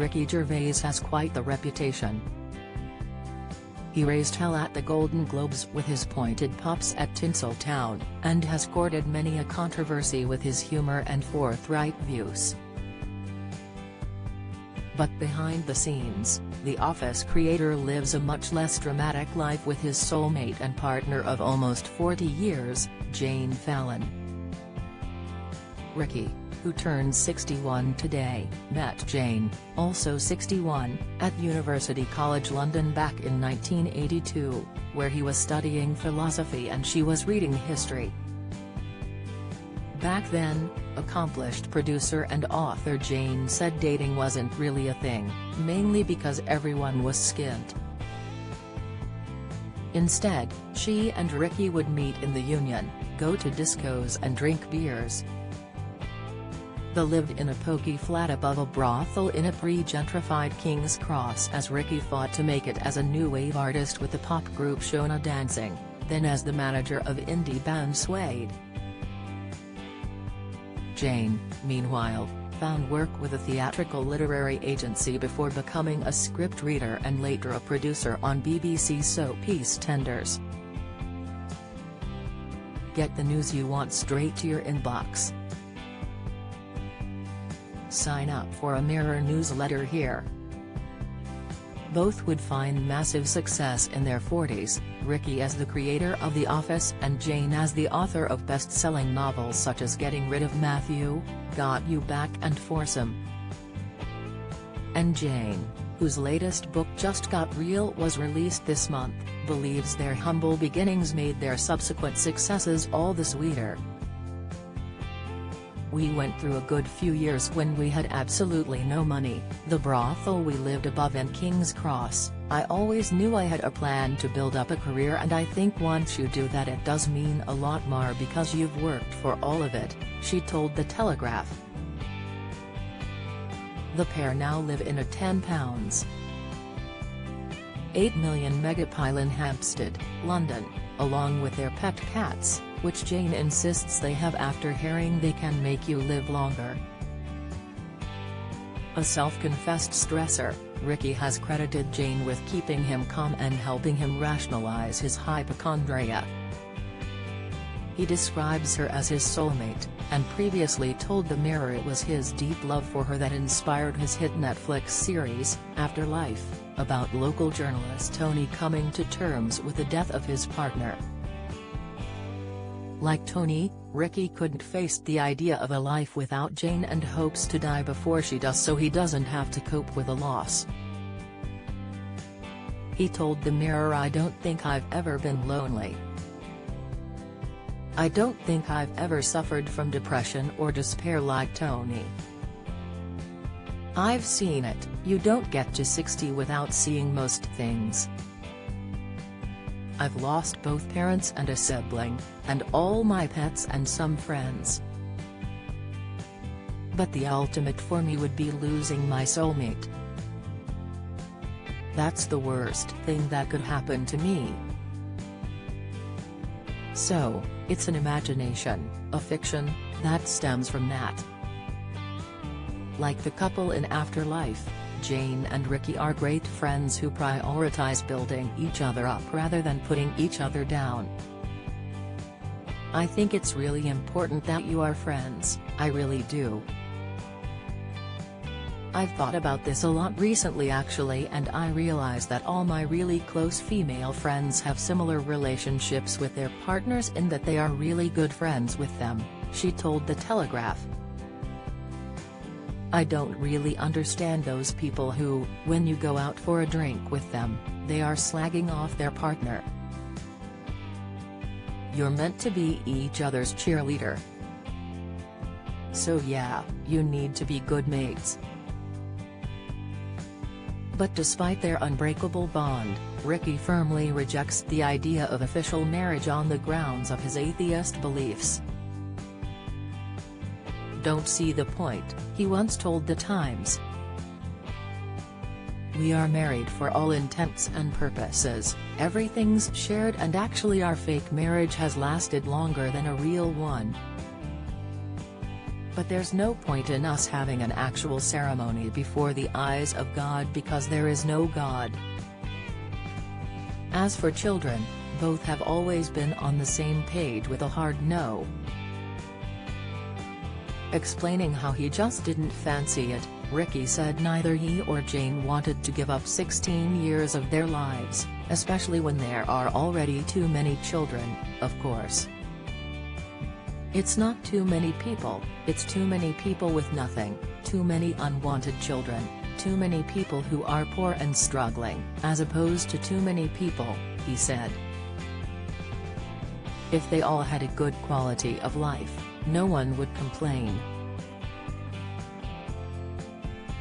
Ricky Gervais has quite the reputation. He raised hell at the Golden Globes with his pointed pops at Tinseltown, and has courted many a controversy with his humor and forthright views. But behind the scenes, The Office creator lives a much less dramatic life with his soulmate and partner of almost 40 years, Jane Fallon. Ricky, who turns 61 today, met Jane, also 61, at University College London back in 1982, where he was studying philosophy and she was reading history. Back then, accomplished producer and author Jane said dating wasn't really a thing, mainly because everyone was skint. Instead, she and Ricky would meet in the Union, go to discos and drink beers. They lived in a pokey flat above a brothel in a pre-gentrified King's Cross as Ricky fought to make it as a new wave artist with the pop group Shona Dancing, then as the manager of indie band Suede. Jane, meanwhile, found work with a theatrical literary agency before becoming a script reader and later a producer on BBC soap EastEnders. Get the news you want straight to your inbox. Sign up for a Mirror newsletter here. Both would find massive success in their 40s, Ricky as the creator of The Office and Jane as the author of best-selling novels such as Getting Rid of Matthew, Got You Back and Foursome. And Jane, whose latest book Just Got Real was released this month, believes their humble beginnings made their subsequent successes all the sweeter. We went through a good few years when we had absolutely no money, the brothel we lived above in King's Cross. I always knew I had a plan to build up a career, and I think once you do that it does mean a lot more because you've worked for all of it, she told The Telegraph. The pair now live in a £10.8 million megapile in Hampstead, London, along with their pet cats, which Jane insists they have after hearing they can make you live longer. A self-confessed stressor, Ricky has credited Jane with keeping him calm and helping him rationalize his hypochondria. He describes her as his soulmate, and previously told the Mirror it was his deep love for her that inspired his hit Netflix series, Afterlife, about local journalist Tony coming to terms with the death of his partner. Like Tony, Ricky couldn't face the idea of a life without Jane and hopes to die before she does so he doesn't have to cope with a loss. He told the Mirror, "I don't think I've ever been lonely. I don't think I've ever suffered from depression or despair like Tony. I've seen it. You don't get to 60 without seeing most things. I've lost both parents and a sibling, and all my pets and some friends. But the ultimate for me would be losing my soulmate. That's the worst thing that could happen to me." So, it's an imagination, a fiction, that stems from that. Like the couple in Afterlife, Jane and Ricky are great friends who prioritize building each other up rather than putting each other down. "I think it's really important that you are friends, I really do. I've thought about this a lot recently actually, and I realize that all my really close female friends have similar relationships with their partners in that they are really good friends with them," she told The Telegraph. "I don't really understand those people who, when you go out for a drink with them, they are slagging off their partner. You're meant to be each other's cheerleader. So yeah, you need to be good mates." But despite their unbreakable bond, Ricky firmly rejects the idea of official marriage on the grounds of his atheist beliefs. "Don't see the point," he once told The Times. "We are married for all intents and purposes, everything's shared, and actually our fake marriage has lasted longer than a real one. But there's no point in us having an actual ceremony before the eyes of God because there is no God. As for children, both have always been on the same page with a hard no. Explaining how he just didn't fancy it, Ricky said neither he or Jane wanted to give up 16 years of their lives, especially when there are already too many children, of course. It's not too many people, it's too many people with nothing, too many unwanted children, too many people who are poor and struggling, as opposed to too many people, he said. If they all had a good quality of life, no one would complain.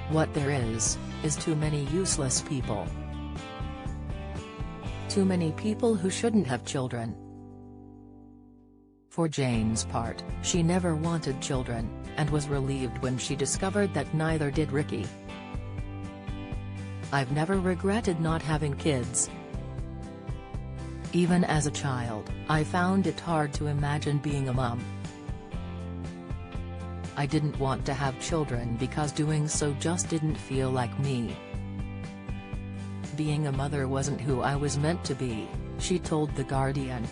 What there is too many useless people. Too many people who shouldn't have children. For Jane's part, she never wanted children, and was relieved when she discovered that neither did Ricky. "I've never regretted not having kids. Even as a child, I found it hard to imagine being a mom. I didn't want to have children because doing so just didn't feel like me. Being a mother wasn't who I was meant to be," she told The Guardian.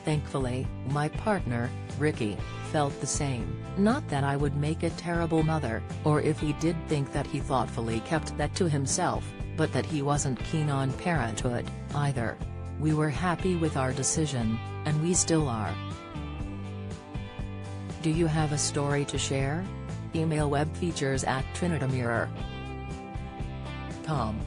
Thankfully, my partner, Ricky, felt the same, not that I would make a terrible mother, or if he did think that he thoughtfully kept that to himself, but that he wasn't keen on parenthood, either. We were happy with our decision, and we still are. Do you have a story to share? Email webfeatures@trinitymirror.com.